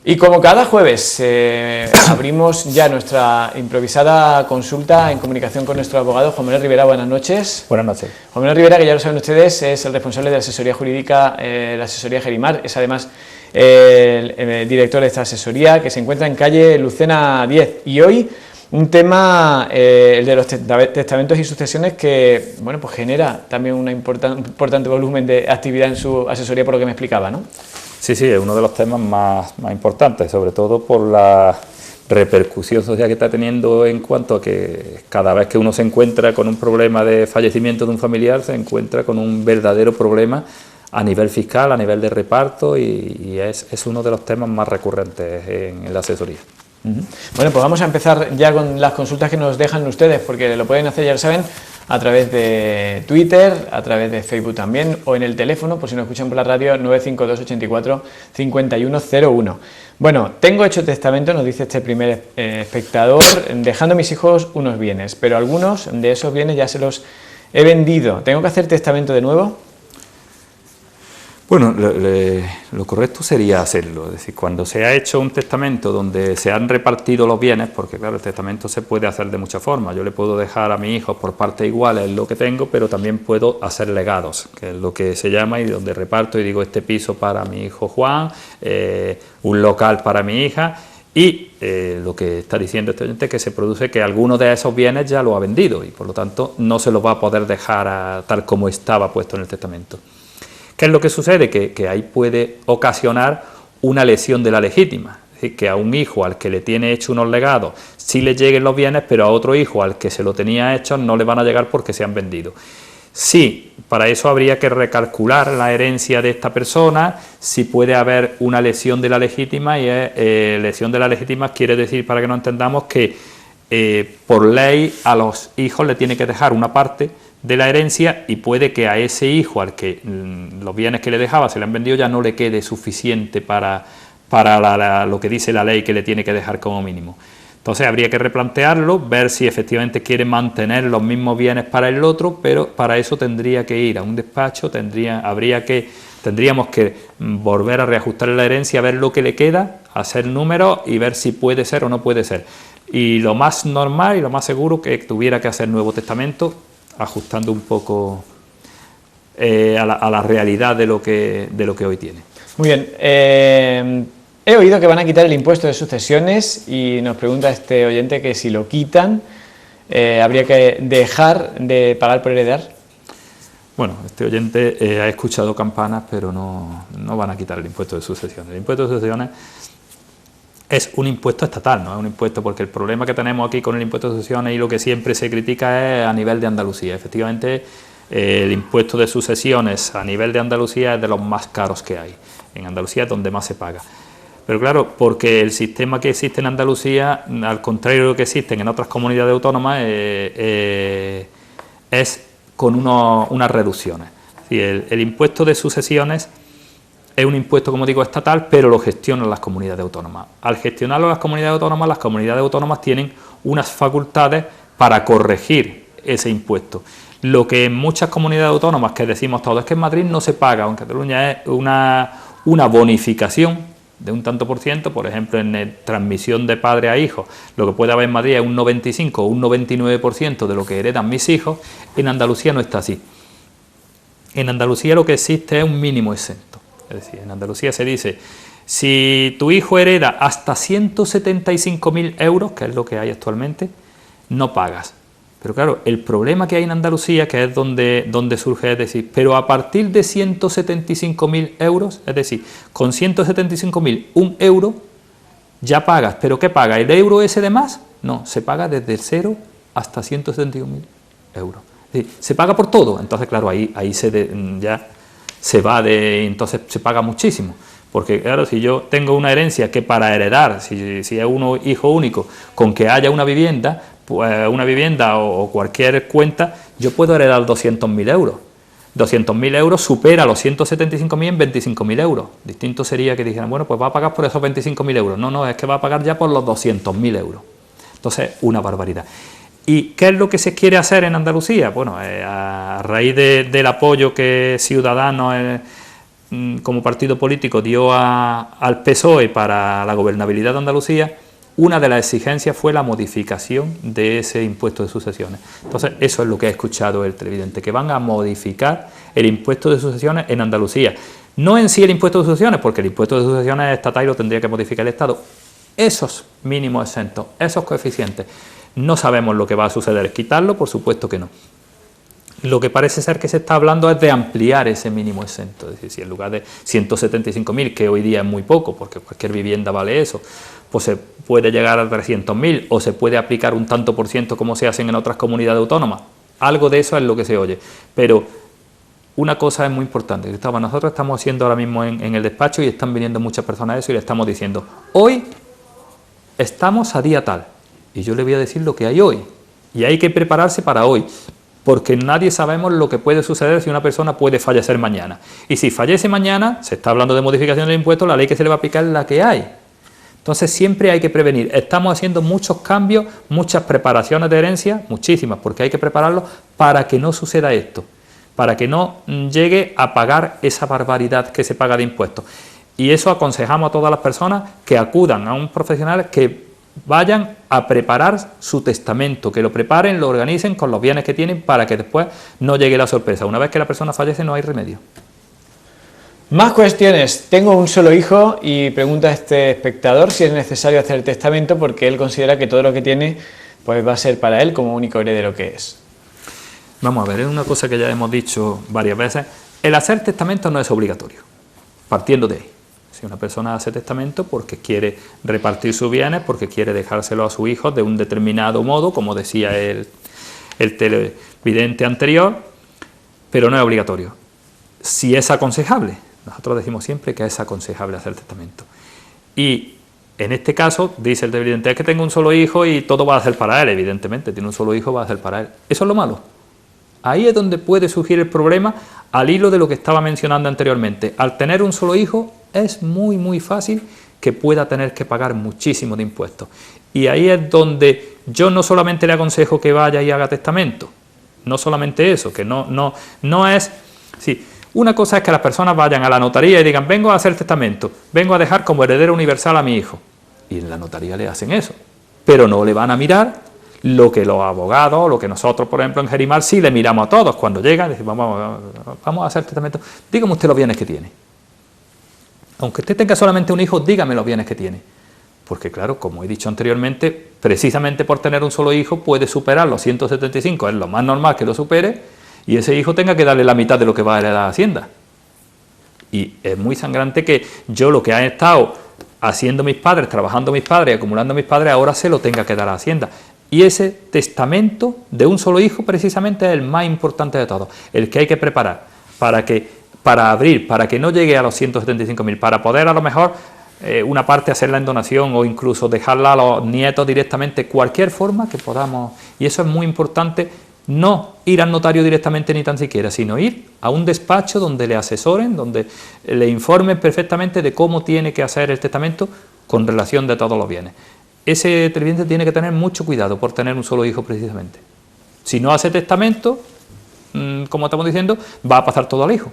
Y como cada jueves abrimos ya nuestra improvisada consulta en comunicación con nuestro abogado Juan Manuel Rivera. Buenas noches. Buenas noches. Juan Manuel Rivera, que ya lo saben ustedes, es el responsable de la asesoría jurídica, la asesoría Gerimar, es además el director de esta asesoría, que se encuentra en calle Lucena 10. Y hoy un tema, el de los testamentos y sucesiones, que bueno, pues genera también un importante volumen de actividad en su asesoría, por lo que me explicaba, ¿no? Sí, es uno de los temas más importantes, sobre todo por la repercusión social que está teniendo en cuanto a que cada vez que uno se encuentra con un problema de fallecimiento de un familiar, se encuentra con un verdadero problema a nivel fiscal, a nivel de reparto, y es uno de los temas más recurrentes en la asesoría. Bueno, pues vamos a empezar ya con las consultas que nos dejan ustedes, porque lo pueden hacer, ya lo saben, a través de Twitter, a través de Facebook también, o en el teléfono, por si nos escuchan por la radio, 952 84 5101. Bueno, tengo hecho testamento, nos dice este primer espectador, dejando a mis hijos unos bienes, pero algunos de esos bienes ya se los he vendido. ¿Tengo que hacer testamento de nuevo? Bueno, lo correcto sería hacerlo, es decir, cuando se ha hecho un testamento donde se han repartido los bienes, porque claro, el testamento se puede hacer de muchas formas. Yo le puedo dejar a mi hijo por partes iguales lo que tengo, pero también puedo hacer legados, que es lo que se llama, y donde reparto y digo este piso para mi hijo Juan, un local para mi hija, y lo que está diciendo este oyente es que se produce que alguno de esos bienes ya lo ha vendido y por lo tanto no se lo va a poder dejar tal como estaba puesto en el testamento. ¿Qué es lo que sucede? Que ahí puede ocasionar una lesión de la legítima, es decir, que a un hijo al que le tiene hecho unos legados sí le lleguen los bienes, pero a otro hijo al que se lo tenía hecho no le van a llegar porque se han vendido. Sí, para eso habría que recalcular la herencia de esta persona, si puede haber una lesión de la legítima, y lesión de la legítima quiere decir, para que no entendamos, que por ley a los hijos le tiene que dejar una parte de la herencia, y puede que a ese hijo al que los bienes que le dejaba se le han vendido ya no le quede suficiente para lo que dice la ley que le tiene que dejar como mínimo. Entonces habría que replantearlo, ver si efectivamente quiere mantener los mismos bienes para el otro, pero para eso tendría que ir a un despacho, tendríamos que volver a reajustar la herencia, ver lo que le queda, hacer números y ver si puede ser o no puede ser. Y lo más normal y lo más seguro que tuviera que hacer nuevo testamento, ajustando un poco a la realidad de lo que hoy tiene. Muy bien, he oído que van a quitar el impuesto de sucesiones y nos pregunta este oyente que si lo quitan, ¿habría que dejar de pagar por heredar? Bueno, este oyente ha escuchado campanas, pero no van a quitar el impuesto de sucesiones. El impuesto de sucesiones es un impuesto estatal, no es un impuesto, porque el problema que tenemos aquí con el impuesto de sucesiones y lo que siempre se critica es a nivel de Andalucía. Efectivamente, el impuesto de sucesiones a nivel de Andalucía es de los más caros que hay. En Andalucía es donde más se paga. Pero claro, porque el sistema que existe en Andalucía, al contrario de lo que existen en otras comunidades autónomas, es con unas reducciones. Es decir, el impuesto de sucesiones es un impuesto, como digo, estatal, pero lo gestionan las comunidades autónomas. Al gestionarlo las comunidades autónomas tienen unas facultades para corregir ese impuesto. Lo que en muchas comunidades autónomas que decimos todos es que en Madrid no se paga, en Cataluña es una bonificación de un tanto por ciento, por ejemplo, en transmisión de padre a hijo, lo que puede haber en Madrid es un 95 o un 99% de lo que heredan mis hijos. En Andalucía no está así. En Andalucía lo que existe es un mínimo exento. Es decir, en Andalucía se dice, si tu hijo hereda hasta 175.000 euros, que es lo que hay actualmente, no pagas. Pero claro, el problema que hay en Andalucía, que es donde surge, es decir, pero a partir de 175.000 euros, es decir, con 175.000, 1 euro, ya pagas. ¿Pero qué paga? ¿El euro ese de más? No, se paga desde el 0 hasta 175.000 euros. Es decir, se paga por todo. Entonces, claro, ahí ya se va entonces se paga muchísimo, porque claro, si yo tengo una herencia que para heredar, si es uno hijo único, con que haya una vivienda, pues una vivienda o cualquier cuenta, yo puedo heredar 200.000 euros. 200.000 euros supera los 175.000 en 25.000 euros. Distinto sería que dijeran, bueno, pues va a pagar por esos 25.000 euros. No, es que va a pagar ya por los 200.000 euros. Entonces, una barbaridad. ¿Y qué es lo que se quiere hacer en Andalucía? Bueno, a raíz del apoyo que Ciudadanos como partido político dio al PSOE para la gobernabilidad de Andalucía, una de las exigencias fue la modificación de ese impuesto de sucesiones. Entonces, eso es lo que ha escuchado el televidente, que van a modificar el impuesto de sucesiones en Andalucía. No en sí el impuesto de sucesiones, porque el impuesto de sucesiones es estatal y lo tendría que modificar el Estado. Esos mínimos exentos, esos coeficientes, no sabemos lo que va a suceder. ¿Quitarlo? Por supuesto que no. Lo que parece ser que se está hablando es de ampliar ese mínimo exento. Es decir, si en lugar de 175.000, que hoy día es muy poco, porque cualquier vivienda vale eso, pues se puede llegar a 300.000 o se puede aplicar un tanto por ciento como se hacen en otras comunidades autónomas. Algo de eso es lo que se oye. Pero una cosa es muy importante, Cristóbal, nosotros estamos haciendo ahora mismo en el despacho y están viniendo muchas personas a eso y le estamos diciendo, hoy estamos a día tal, y yo le voy a decir lo que hay hoy, y hay que prepararse para hoy, porque nadie sabemos lo que puede suceder si una persona puede fallecer mañana. Y si fallece mañana, se está hablando de modificación del impuesto, la ley que se le va a aplicar es la que hay. Entonces siempre hay que prevenir. Estamos haciendo muchos cambios, muchas preparaciones de herencia, muchísimas, porque hay que prepararlo para que no suceda esto, para que no llegue a pagar esa barbaridad que se paga de impuestos. Y eso aconsejamos a todas las personas que acudan a un profesional, que vayan a preparar su testamento, que lo preparen, lo organicen con los bienes que tienen para que después no llegue la sorpresa. Una vez que la persona fallece no hay remedio. Más cuestiones. Tengo un solo hijo y pregunta a este espectador si es necesario hacer el testamento porque él considera que todo lo que tiene pues va a ser para él como único heredero que es. Vamos a ver, es una cosa que ya hemos dicho varias veces. El hacer testamento no es obligatorio, partiendo de ahí. Si una persona hace testamento porque quiere repartir sus bienes, porque quiere dejárselo a sus hijos de un determinado modo, como decía el televidente anterior, pero no es obligatorio. Si es aconsejable, nosotros decimos siempre que es aconsejable hacer testamento. Y en este caso, dice el televidente, es que tengo un solo hijo y todo va a ser para él. Evidentemente, tiene un solo hijo, va a ser para él. Eso es lo malo. Ahí es donde puede surgir el problema, al hilo de lo que estaba mencionando anteriormente. Al tener un solo hijo, es muy fácil que pueda tener que pagar muchísimo de impuestos. Y ahí es donde yo no solamente le aconsejo que vaya y haga testamento, no solamente eso, que no es... Sí, una cosa es que las personas vayan a la notaría y digan, vengo a hacer testamento, vengo a dejar como heredero universal a mi hijo. Y en la notaría le hacen eso, pero no le van a mirar lo que los abogados, lo que nosotros, por ejemplo, en Gerimar, sí le miramos a todos. Cuando llegan, decimos, vamos a hacer testamento, dígame usted los bienes que tiene. Aunque usted tenga solamente un hijo, dígame los bienes que tiene. Porque claro, como he dicho anteriormente, precisamente por tener un solo hijo puede superar los 175, es lo más normal que lo supere, y ese hijo tenga que darle la mitad de lo que va a heredar a Hacienda. Y es muy sangrante que yo lo que han estado haciendo mis padres, trabajando mis padres, acumulando mis padres, ahora se lo tenga que dar a Hacienda. Y ese testamento de un solo hijo precisamente es el más importante de todos, el que hay que preparar para abrir, para que no llegue a los 175.000, para poder a lo mejor una parte hacerla en donación o incluso dejarla a los nietos directamente, cualquier forma que podamos. Y eso es muy importante, no ir al notario directamente ni tan siquiera, sino ir a un despacho donde le asesoren, donde le informen perfectamente de cómo tiene que hacer el testamento con relación de todos los bienes. Ese televidente tiene que tener mucho cuidado por tener un solo hijo precisamente. Si no hace testamento, como estamos diciendo, va a pasar todo al hijo.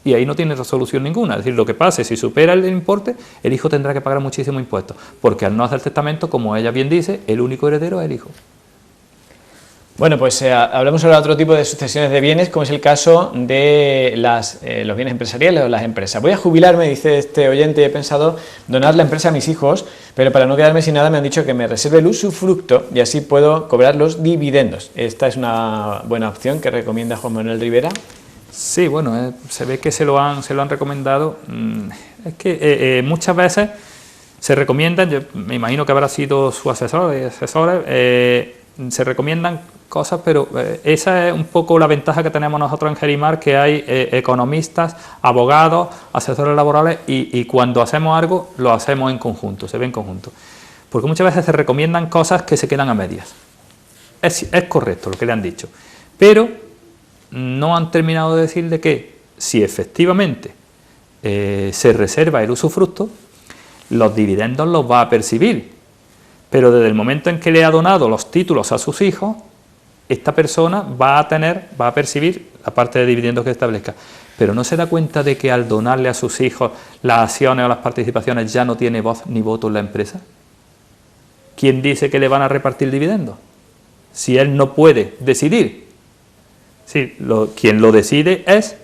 Y ahí no tiene resolución ninguna. Es decir, lo que pase, si supera el importe, el hijo tendrá que pagar muchísimo impuesto. Porque al no hacer testamento, como ella bien dice, el único heredero es el hijo. Bueno, pues hablamos ahora de otro tipo de sucesiones de bienes, como es el caso de los bienes empresariales o las empresas. Voy a jubilarme, dice este oyente, y he pensado donar la empresa a mis hijos, pero para no quedarme sin nada me han dicho que me reserve el usufructo y así puedo cobrar los dividendos. ¿Esta es una buena opción que recomienda Juan Manuel Rivera? Sí, bueno, se ve que se lo han recomendado. Es que muchas veces se recomiendan, yo me imagino que habrá sido su asesor, se recomiendan cosas, pero esa es un poco la ventaja que tenemos nosotros en Gerimar, que hay economistas, abogados, asesores laborales y cuando hacemos algo lo hacemos en conjunto, se ve en conjunto. Porque muchas veces se recomiendan cosas que se quedan a medias. Es correcto lo que le han dicho, pero no han terminado de decirle que si efectivamente se reserva el usufructo, los dividendos los va a percibir. Pero desde el momento en que le ha donado los títulos a sus hijos, esta persona va a percibir la parte de dividendos que establezca. pero no se da cuenta de que al donarle a sus hijos las acciones o las participaciones ya no tiene voz ni voto en la empresa. ¿Quién dice que le van a repartir dividendos? Si él no puede decidir. Sí, quien lo decide es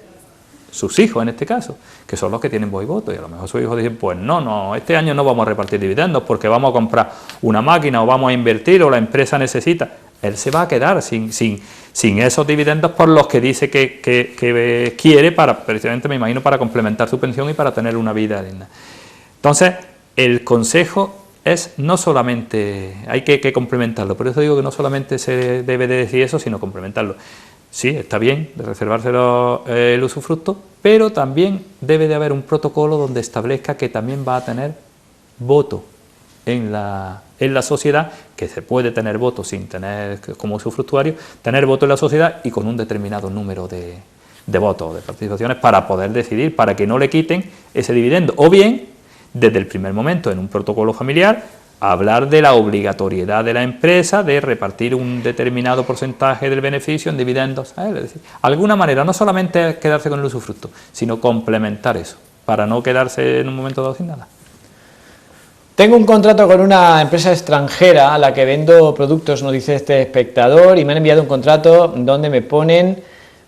sus hijos en este caso, que son los que tienen voz y voto, y a lo mejor sus hijos dicen, pues no, este año no vamos a repartir dividendos porque vamos a comprar una máquina o vamos a invertir o la empresa necesita. Él se va a quedar sin esos dividendos por los que dice que quiere, precisamente me imagino, para complementar su pensión y para tener una vida digna. Entonces, el consejo es no solamente, hay que complementarlo, por eso digo que no solamente se debe de decir eso, sino complementarlo. Sí, está bien de reservárselo el usufructo, pero también debe de haber un protocolo donde establezca que también va a tener voto en la sociedad, que se puede tener voto sin tener como usufructuario, tener voto en la sociedad y con un determinado número de votos, de participaciones, para poder decidir, para que no le quiten ese dividendo. O bien, desde el primer momento, en un protocolo familiar, hablar de la obligatoriedad de la empresa de repartir un determinado porcentaje del beneficio en dividendos. Es decir, alguna manera, no solamente quedarse con el usufructo, sino complementar eso, para no quedarse en un momento dado sin nada. Tengo un contrato con una empresa extranjera a la que vendo productos, nos dice este espectador, y me han enviado un contrato donde me ponen,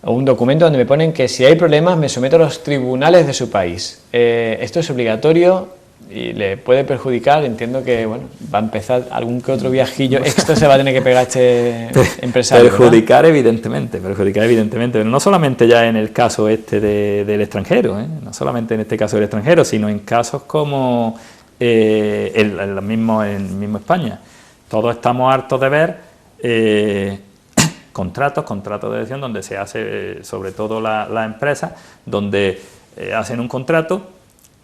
o un documento donde me ponen que si hay problemas me someto a los tribunales de su país. Esto es obligatorio y le puede perjudicar. Entiendo que bueno, va a empezar algún que otro viajillo extra se va a tener que pegar este empresario. Perjudicar evidentemente, pero no solamente ya en el caso del extranjero, no solamente en este caso del extranjero, sino en casos como el mismo España. Todos estamos hartos de ver contratos de adhesión donde se hace, sobre todo la empresa, donde hacen un contrato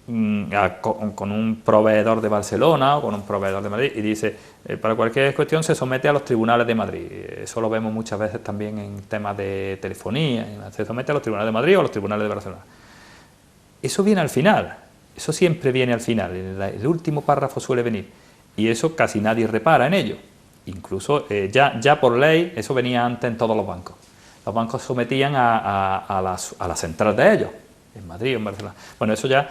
con un proveedor de Barcelona o con un proveedor de Madrid y dice, para cualquier cuestión se somete a los tribunales de Madrid. Eso lo vemos muchas veces también en temas de telefonía, se somete a los tribunales de Madrid o a los tribunales de Barcelona. Eso viene al final, eso siempre viene al final, el último párrafo suele venir, y eso casi nadie repara en ello. Incluso ya por ley, eso venía antes en todos los bancos. Los bancos sometían a la central de ellos, en Madrid o en Barcelona. Bueno, eso ya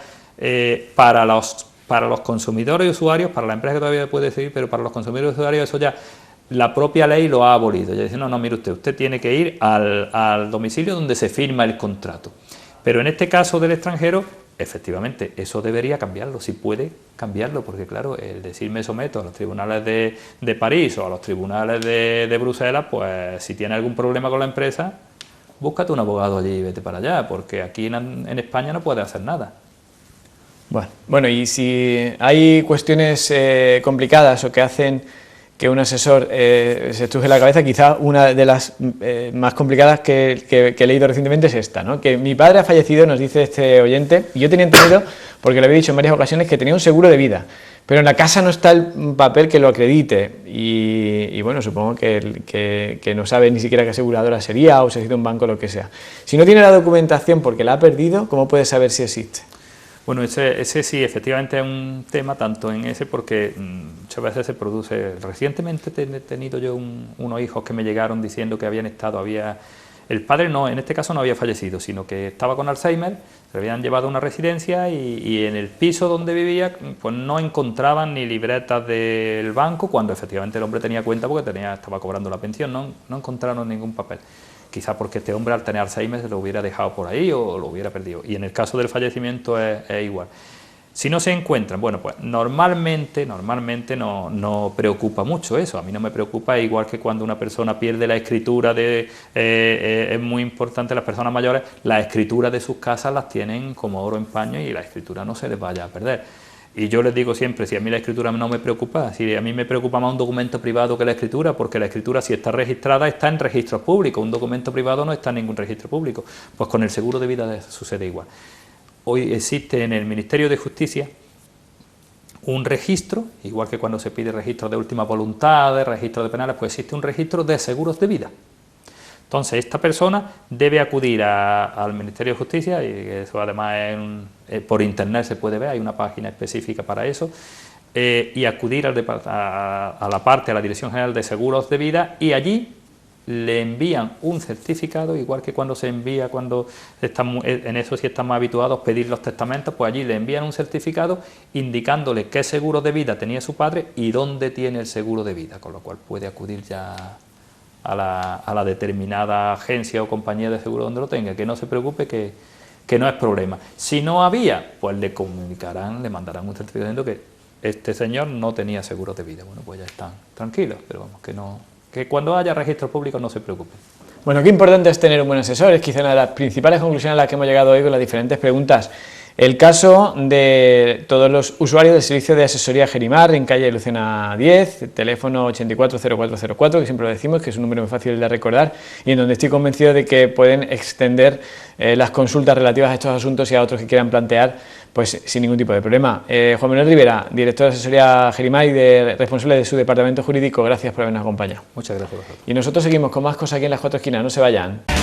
para los consumidores y usuarios, para la empresa que todavía puede decidir, pero para los consumidores y usuarios eso ya la propia ley lo ha abolido. Ya dice, no, mire usted tiene que ir al domicilio donde se firma el contrato. Pero en este caso del extranjero, efectivamente, eso debería cambiarlo, si puede cambiarlo, porque claro, el decir me someto a los tribunales de París o a los tribunales de Bruselas, pues si tiene algún problema con la empresa, búscate un abogado allí y vete para allá, porque aquí en España no puede hacer nada. Bueno, y si hay cuestiones complicadas o que hacen que un asesor se estruje la cabeza, quizá una de las más complicadas que he leído recientemente es esta, ¿no? Que mi padre ha fallecido, nos dice este oyente, y yo tenía entendido, porque lo había dicho en varias ocasiones, que tenía un seguro de vida, pero en la casa no está el papel que lo acredite, y bueno, supongo que no sabe ni siquiera qué aseguradora sería, o si ha sido un banco o lo que sea. Si no tiene la documentación porque la ha perdido, ¿cómo puede saber si existe? Bueno, ese sí, efectivamente es un tema, tanto en ese porque muchas veces se produce. Recientemente he tenido yo unos hijos que me llegaron diciendo que habían estado, el padre no, en este caso no había fallecido, sino que estaba con Alzheimer, se habían llevado a una residencia y en el piso donde vivía pues no encontraban ni libretas del banco, cuando efectivamente el hombre tenía cuenta porque estaba cobrando la pensión, no encontraron ningún papel. Quizá porque este hombre al tener Alzheimer se lo hubiera dejado por ahí o lo hubiera perdido. Y en el caso del fallecimiento es igual. Si no se encuentran, bueno, pues normalmente no preocupa mucho eso. A mí no me preocupa, igual que cuando una persona pierde la escritura es muy importante, las personas mayores, la escritura de sus casas las tienen como oro en paño y la escritura no se les vaya a perder. Y yo les digo siempre, si a mí la escritura no me preocupa, si a mí me preocupa más un documento privado que la escritura, porque la escritura si está registrada está en registros públicos, un documento privado no está en ningún registro público, pues con el seguro de vida sucede igual. Hoy existe en el Ministerio de Justicia un registro, igual que cuando se pide registro de última voluntad, de registro de penales, pues existe un registro de seguros de vida. Entonces, esta persona debe acudir al Ministerio de Justicia, y eso además por internet se puede ver, hay una página específica para eso, y acudir a la Dirección General de Seguros de Vida, y allí le envían un certificado, igual que cuando se envía, cuando están, en eso sí estamos habituados, pedir los testamentos, pues allí le envían un certificado indicándole qué seguro de vida tenía su padre y dónde tiene el seguro de vida, con lo cual puede acudir ya a la determinada agencia o compañía de seguro donde lo tenga, que no se preocupe, que no es problema. Si no había, pues le comunicarán, le mandarán un certificado diciendo que este señor no tenía seguro de vida. Bueno, pues ya están tranquilos, pero vamos, que cuando haya registros públicos no se preocupen. Bueno, qué importante es tener un buen asesor, es quizá una de las principales conclusiones a las que hemos llegado hoy con las diferentes preguntas. El caso de todos los usuarios del servicio de asesoría Gerimar en calle Lucena 10, teléfono 840404, que siempre lo decimos, que es un número muy fácil de recordar y en donde estoy convencido de que pueden extender las consultas relativas a estos asuntos y a otros que quieran plantear, pues sin ningún tipo de problema. Juan Manuel Rivera, director de asesoría Gerimar y responsable de su departamento jurídico, gracias por habernos acompañado. Muchas gracias a vosotros. Y nosotros seguimos con más cosas aquí en Las Cuatro Esquinas, no se vayan.